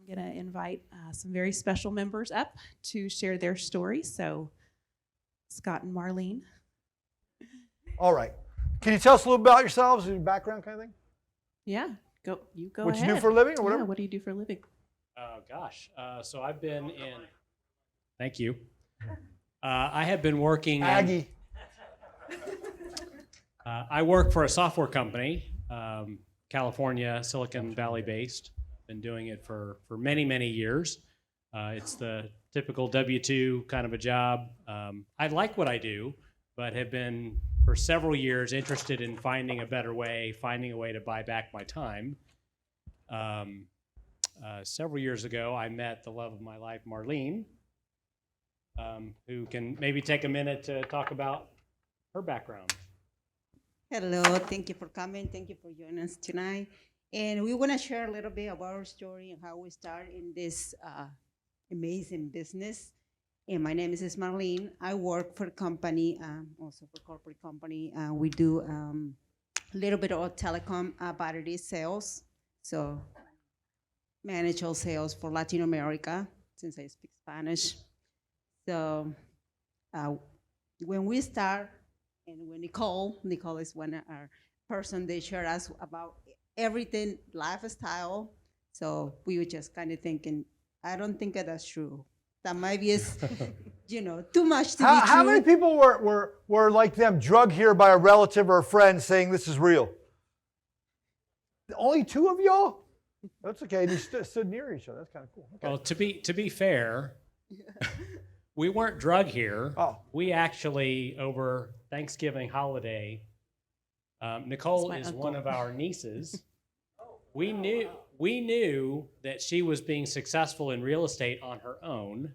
I'm going to invite some very special members up to share their stories. So, Scott and Marlene. All right. Can you tell us a little about yourselves and your background kind of thing? Yeah, go ahead. What you do for a living or whatever? Yeah, what do you do for a living? Gosh, so I've been in, thank you. I have been working Aggie. I work for a software company, California, Silicon Valley based. Been doing it for many, many years. It's the typical W-2 kind of a job. I like what I do, but have been for several years interested in finding a better way, finding a way to buy back my time. Several years ago, I met the love of my life, Marlene, who can maybe take a minute to talk about her background. Hello, thank you for coming. Thank you for joining us tonight. And we want to share a little bit about our story and how we started in this amazing business. And my name is Marlene. I work for a company, also for a corporate company. We do a little bit of telecom battery sales. So manage all sales for Latin America, since I speak Spanish. So when we start, and when Nicole is one of our person, they share us about everything lifestyle. So we were just kind of thinking, I don't think that's true. That maybe is, too much to be true. How many people were like them, drugged here by a relative or a friend saying this is real? Only two of y'all? That's okay. You stood near each other. That's kind of cool. Okay. Well, to be fair, we weren't drugged here. Oh. We actually, over Thanksgiving holiday, Nicole is uncle. one of our nieces. We knew that she was being successful in real estate on her own.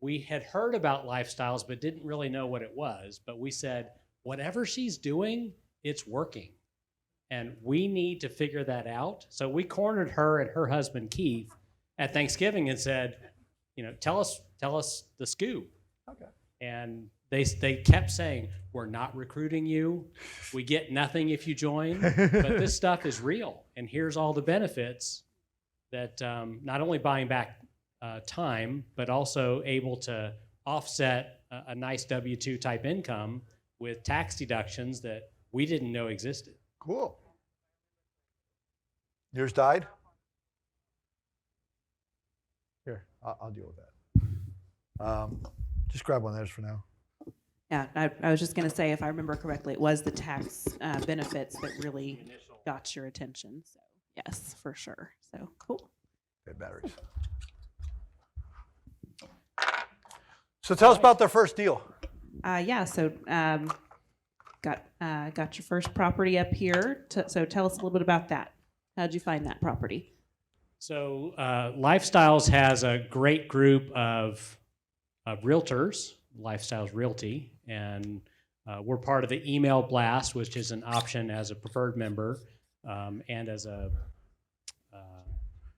We had heard about lifestyles, but didn't really know what it was. But we said, whatever she's doing, it's working. And we need to figure that out. So we cornered her and her husband, Keith, at Thanksgiving and said, tell us the scoop. Okay. And they kept saying, we're not recruiting you. We get nothing if you join, but this stuff is real. And here's all the benefits that not only buying back time, but also able to offset a nice W-2 type income with tax deductions that we didn't know existed. Cool. Yours died? Here, I'll deal with that. Just grab one of those for now. Yeah, I was just going to say, if I remember correctly, it was the tax benefits that really got your attention. So yes, for sure. So cool. Okay, batteries. So tell us about their first deal. So got your first property up here. So tell us a little bit about that. How'd you find that property? So Lifestyles has a great group of realtors, Lifestyles Realty, and we're part of the email blast, which is an option as a preferred member and as a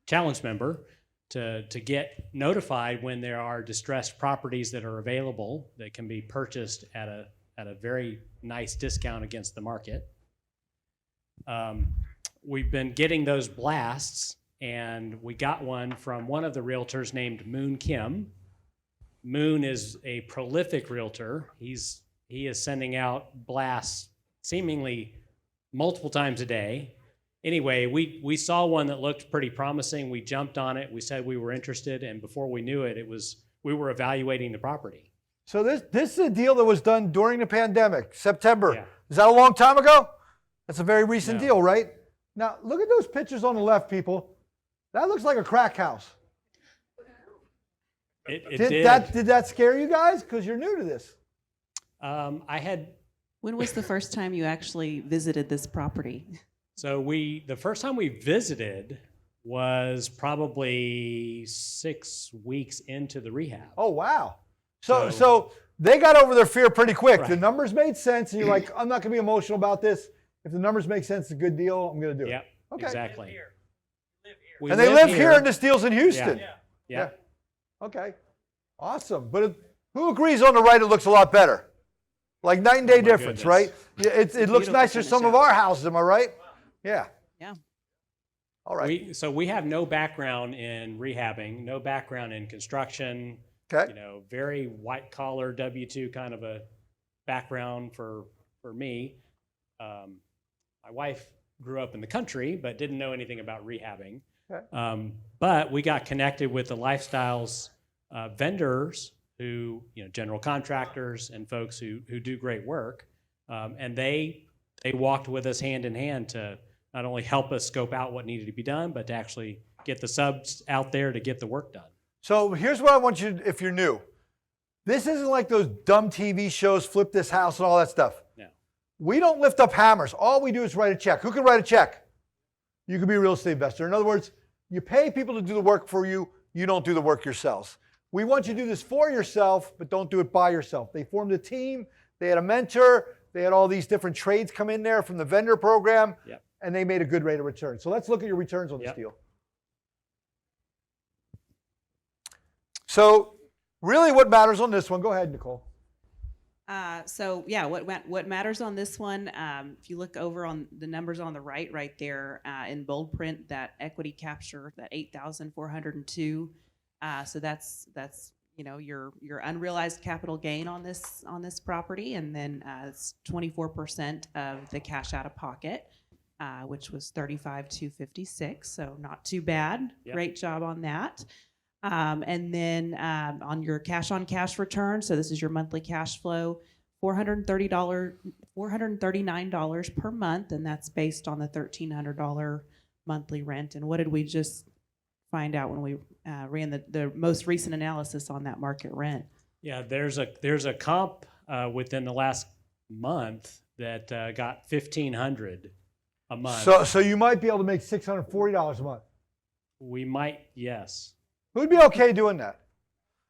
challenge member to get notified when there are distressed properties that are available that can be purchased at a very nice discount against the market. We've been getting those blasts, and we got one from one of the realtors named Moon Kim. Moon is a prolific realtor. He is sending out blasts seemingly multiple times a day. Anyway, we saw one that looked pretty promising. We jumped on it. We said we were interested, and before we knew it, we were evaluating the property. So this is a deal that was done during the pandemic, September. Yeah. Is that a long time ago? That's a very recent No. deal, right? Now, look at those pictures on the left, people. That looks like a crack house. It Did that scare you guys? Because you're new to this. When was the first time you actually visited this property? So the first time we visited was probably 6 weeks into the rehab. Oh, wow. So they got over their fear pretty quick. Right. The numbers made sense, and you're like, I'm not going to be emotional about this. If the numbers make sense, it's a good deal, I'm going to do it. Yep, Okay. exactly. We And they live here, and this deal's in Houston. Yeah. Okay. Awesome. But who agrees on the right it looks a lot better? Like night and day difference, goodness. right? Yeah, it looks beautiful nicer than finish some of out. our houses, am I right? Yeah. Yeah. All right. So we have no background in rehabbing, no background in construction. Okay. Very white collar W-2 kind of a background for me. My wife grew up in the country, but didn't know anything about rehabbing. Okay. But we got connected with the Lifestyles vendors who, general contractors and folks who do great work. And they walked with us hand in hand to not only help us scope out what needed to be done, but to actually get the subs out there to get the work done. So here's what I want you, if you're new. This isn't like those dumb TV shows, flip this house and all that stuff. No. We don't lift up hammers. All we do is write a check. Who can write a check? You can be a real estate investor. In other words, you pay people to do the work for you. You don't do the work yourselves. We want you to do this for yourself, but don't do it by yourself. They formed a team. They had a mentor. They had all these different trades come in there from the vendor program, Yep. and they made a good rate of return. So let's look at your returns on this Yep. deal. So really what matters on this one, go ahead, Nicole. So yeah, what matters on this one, if you look over on the numbers on the right there in bold print, that equity capture, that 8,402. So that's your unrealized capital gain on this property, and then it's 24% of the cash out of pocket, which was 35,256. So not too bad. Yep. Great job on that. And then on your cash on cash return, so this is your monthly cash flow, $439 per month, and that's based on the $1,300 monthly rent. And what did we just find out when we ran the most recent analysis on that market rent? Yeah, there's a comp within the last month that got $1,500 a month. So you might be able to make $640 a month. We might, yes. Who'd be okay doing that?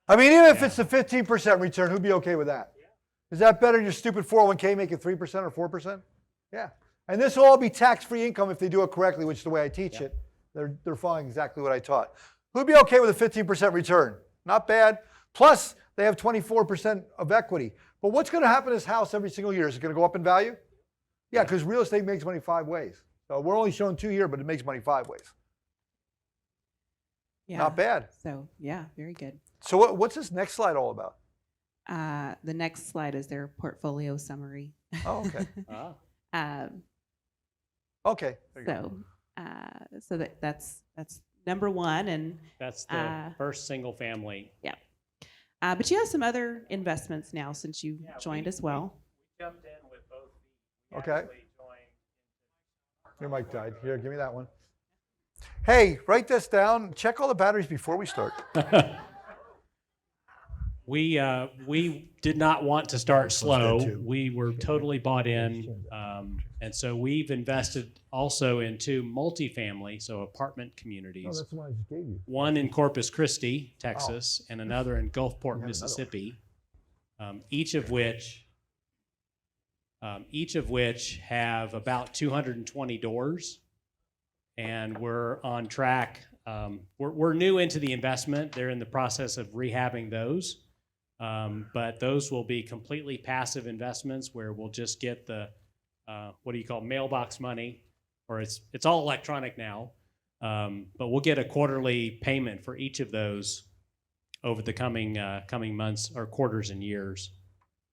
I mean, even if Yeah. it's a 15% return, who'd be okay with that? Is that better than your stupid 401k making 3% or 4%? Yeah. And this will all be tax-free income if they do it correctly, which is the way I teach it. They're following exactly what I taught. Who'd be okay with a 15% return? Not bad. Plus, they have 24% of equity. But what's going to happen to this house every single year? Is it going to go up in value? Yeah, because real estate makes money 5 ways. So we're only showing 2 here, but it makes money 5 ways. Yeah. Not bad. So yeah, very good. So what's this next slide all about? The next slide is their portfolio summary. Oh, okay. Um, Okay. There you go. so that's number one, and That's the first single family. yeah. But you have some other investments now since you joined as well. We jumped in with both. Okay. Your mic died. Here, give me that one. Hey, write this down. Check all the batteries before we start. We did not want to start slow. good too. We were totally bought in, and so we've invested also into multifamily, so apartment communities. the one I just gave you. One in Corpus Christi, Texas, and another in Gulfport, another one. Mississippi. Each of which have about 220 doors, and we're on track. We're new into the investment. They're in the process of rehabbing those. But those will be completely passive investments where we'll just get the, mailbox money, or it's all electronic now. But we'll get a quarterly payment for each of those over the coming months or quarters and years,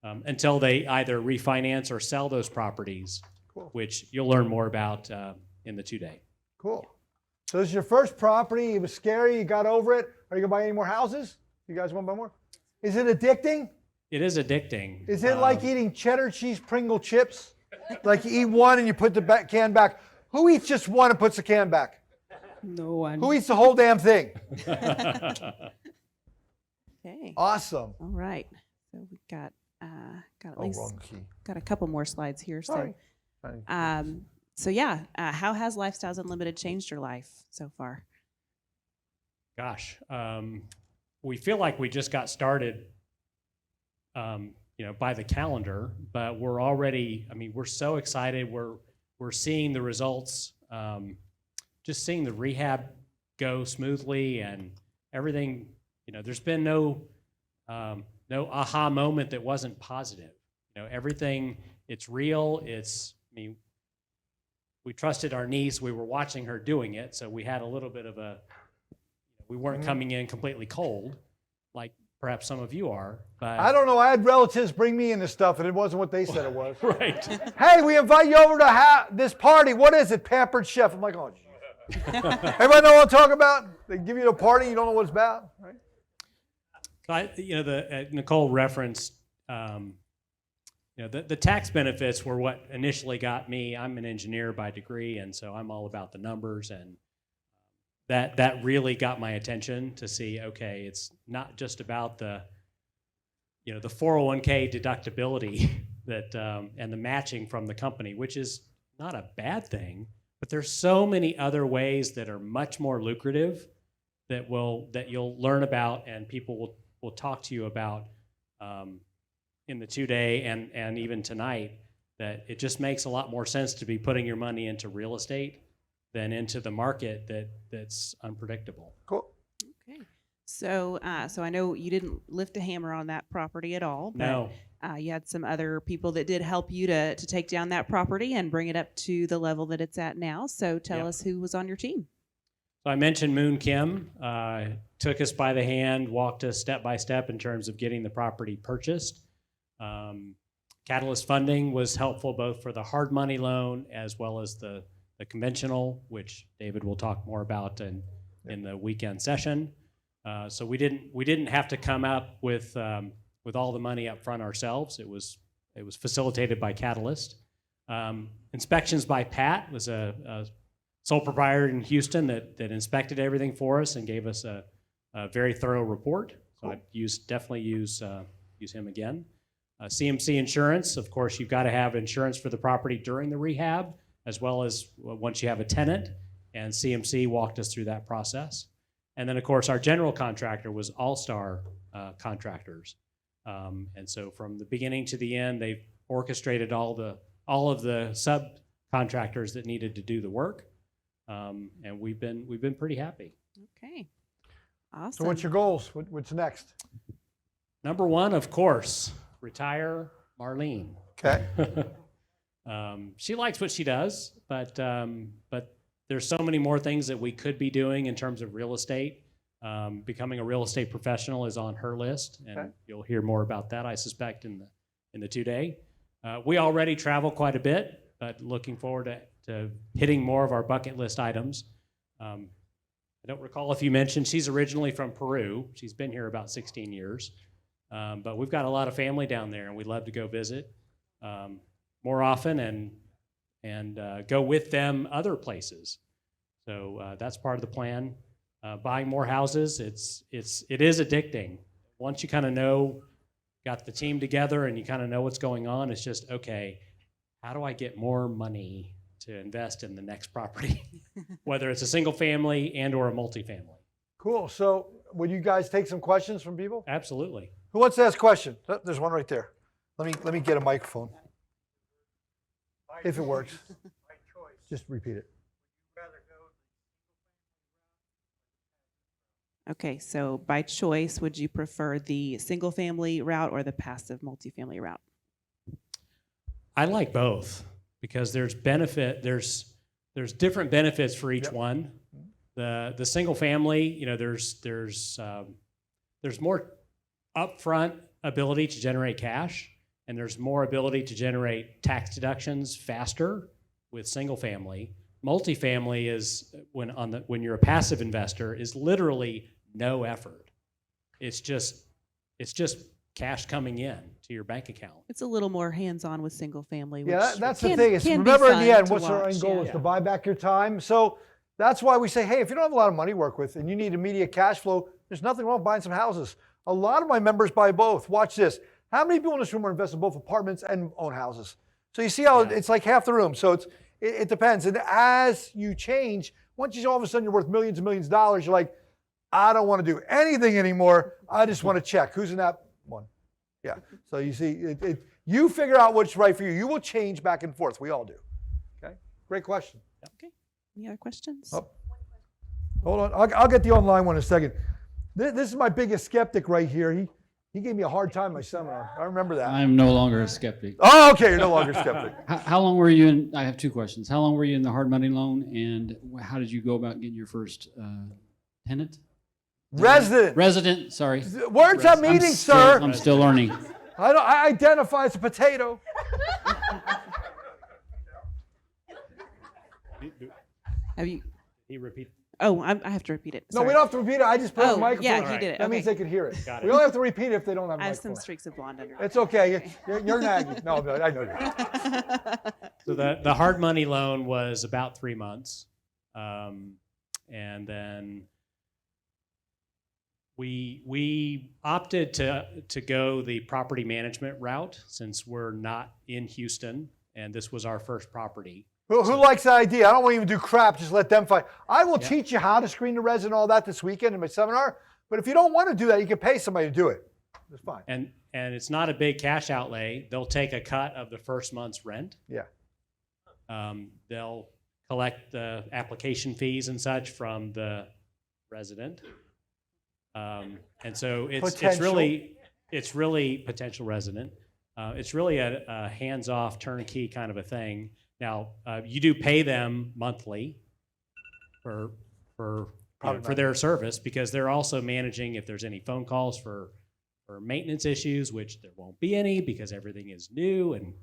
until they either refinance or sell those properties, Cool. which you'll learn more about in the 2-day. Cool. So this is your first property. It was scary. You got over it. Are you going to buy any more houses? You guys want to buy more? Is it addicting? It is addicting. Is it like eating cheddar cheese Pringle chips? Like you eat one and you put the can back. Who eats just one and puts the can back? No one. Who eats the whole damn thing? Okay. Awesome. All right. So we've got at Oh, least wrong key. got a couple more slides here. Sorry. So yeah, how has Lifestyles Unlimited changed your life so far? Gosh, we feel like we just got started, by the calendar, but we're already, we're so excited. We're seeing the results, just seeing the rehab go smoothly and everything. There's been no aha moment that wasn't positive. Everything, it's real. we trusted our niece. We were watching her doing it, so we had a little bit of we weren't coming in completely cold, like perhaps some of you are. But I don't know. I had relatives bring me into stuff, and it wasn't what they said it was. right. Hey, we invite you over to this party. What is it? Pampered Chef. I'm like, oh, geez. Everybody know what I'm talking about? They give you a party, you don't know what it's about, right? Nicole referenced, the tax benefits were what initially got me. I'm an engineer by degree, and so I'm all about the numbers, and that really got my attention to see, okay, it's not just about the 401k deductibility that and the matching from the company, which is not a bad thing, but there's so many other ways that are much more lucrative that you'll learn about, and people will talk to you about in the 2-day and even tonight, that it just makes a lot more sense to be putting your money into real estate than into the market that's unpredictable. Cool. Okay. So I know you didn't lift a hammer on that property at all. But, No. you had some other people that did help you to take down that property and bring it up to the level that it's at now. So tell us who was on your team. So I mentioned Moon Kim, took us by the hand, walked us step by step in terms of getting the property purchased. Catalyst Funding was helpful both for the hard money loan as well as the conventional, which David will talk more about in the weekend session. So we didn't have to come up with all the money up front ourselves. It was facilitated by Catalyst. Inspections by Pat was a sole proprietor in Houston that inspected everything for us and gave us a very thorough report. So I'd definitely use him again. CMC Insurance, of course, you've got to have insurance for the property during the rehab, as well as once you have a tenant, and CMC walked us through that process. And then, of course, our general contractor was All-Star Contractors. And so from the beginning to the end, they've orchestrated all of the subcontractors that needed to do the work. And we've been pretty happy. Okay. Awesome. So what's your goals? What's next? Number one, of course, retire Marlene. Okay. She likes what she does, but there's so many more things that we could be doing in terms of real estate. Becoming a real estate professional is on her list, and you'll hear more about that, I suspect, in the 2-day. We already travel quite a bit, but looking forward to hitting more of our bucket list items. I don't recall if you mentioned she's originally from Peru. She's been here about 16 years. But we've got a lot of family down there, and we'd love to go visit more often and go with them other places. So that's part of the plan. Buying more houses, it is addicting. Once you kind of got the team together and you kind of know what's going on, it's just, okay, how do I get more money to invest in the next property, whether it's a single family and or a multifamily? Cool. So would you guys take some questions from people? Absolutely. Who wants to ask a question? Oh, there's one right there. Let me get a microphone. If it works. Just repeat it. Okay, so by choice, would you prefer the single family route or the passive multifamily route? I like both because there's different benefits for each one. The single family, there's more upfront ability to generate cash, and there's more ability to generate tax deductions faster with single family. Multifamily is when you're a passive investor is literally no effort. It's just cash coming in to your bank account. It's a little more hands-on with single family. Yeah, which that's the can- thing. Is can be remember in fun the end, to what's our watch, end goal yeah. is to buy back your time. So that's why we say, hey, if you don't have a lot of money to work with and you need immediate cash flow, there's nothing wrong with buying some houses. A lot of my members buy both. Watch this. How many people in this room are invested in both apartments and own houses? So you see how it's like half the room. So it depends. And as you change, once you all of a sudden you're worth millions and millions of dollars, you're like, I don't want to do anything anymore. I just want to check. Who's in that one? Yeah. So you see, you figure out what's right for you. You will change back and forth. We all do. Okay. Great question. Okay. Any other questions? Oh. Hold on. I'll get the online one in a second. This is my biggest skeptic right here. He gave me a hard time in my seminar. I remember that. I'm no longer a skeptic. Oh, okay. You're no longer skeptic. How long were you in? I have two questions. How long were you in the hard money loan, and how did you go about getting your first tenant? Resident. Sorry. Words have meaning, sir. I'm still learning. I identify as a potato. Have you? He repeat. Oh, I have to repeat it. No, Sorry. we don't have to repeat it. I just put it on the Oh, microphone. yeah, he Alright. did it. That means Okay. they can hear it. Got it. We only have to repeat it if they don't have a I have some microphone. streaks of blonde under. It's okay. You're nagging. No, I know you. So the hard money loan was about 3 months, and then we opted to go the property management route since we're not in Houston, and this was our first property. Who likes that idea? I don't want to even do crap. Just let them fight. I will Yeah. teach you how to screen the res and all that this weekend in my seminar. But if you don't want to do that, you can pay somebody to do it. It's fine. And it's not a big cash outlay. They'll take a cut of the first month's rent. Yeah. They'll collect the application fees and such from the resident. And so it's really potential resident. It's really a hands-off turnkey kind of a thing. Now, you do pay them monthly for their service because they're also managing if there's any phone calls for maintenance issues, which there won't be any because everything is new and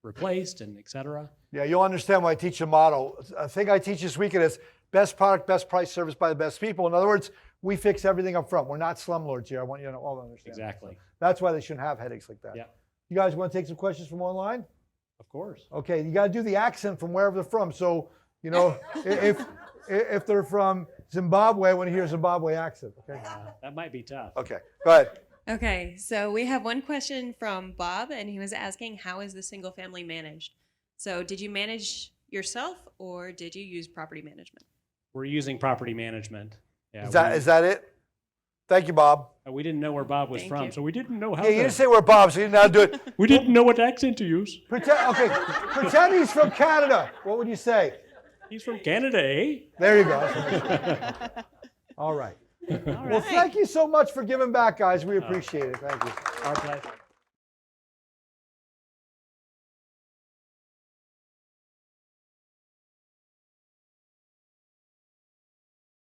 replaced and et cetera. Yeah, you'll understand why I teach the model. A thing I teach this weekend is best product, best price, service by the best people. In other words, we fix everything up front. We're not slumlords here. I want you to all understand. Exactly. So that's why they shouldn't have headaches like that. Yeah. You guys want to take some questions from online? Of course. Okay, you got to do the accent from wherever they're from. So, if they're from Zimbabwe, I want to hear a Zimbabwe accent. Okay. That might be tough. Okay, go ahead. Okay, so we have one question from Bob, and he was asking, how is the single family managed? So did you manage yourself, or did you use property management? We're using property management. Yeah, Is that it? Thank you, Bob. we didn't know where Bob was Thank from, you. so we didn't know how Yeah, you didn't say we're Bob, so you didn't know how to do it. we didn't know what accent to use. Pretend he's from Canada. What would you say? He's from Canada, eh? There you go. All right. All Well, thank you so much for giving back, guys. We appreciate it. Thank you. Our pleasure.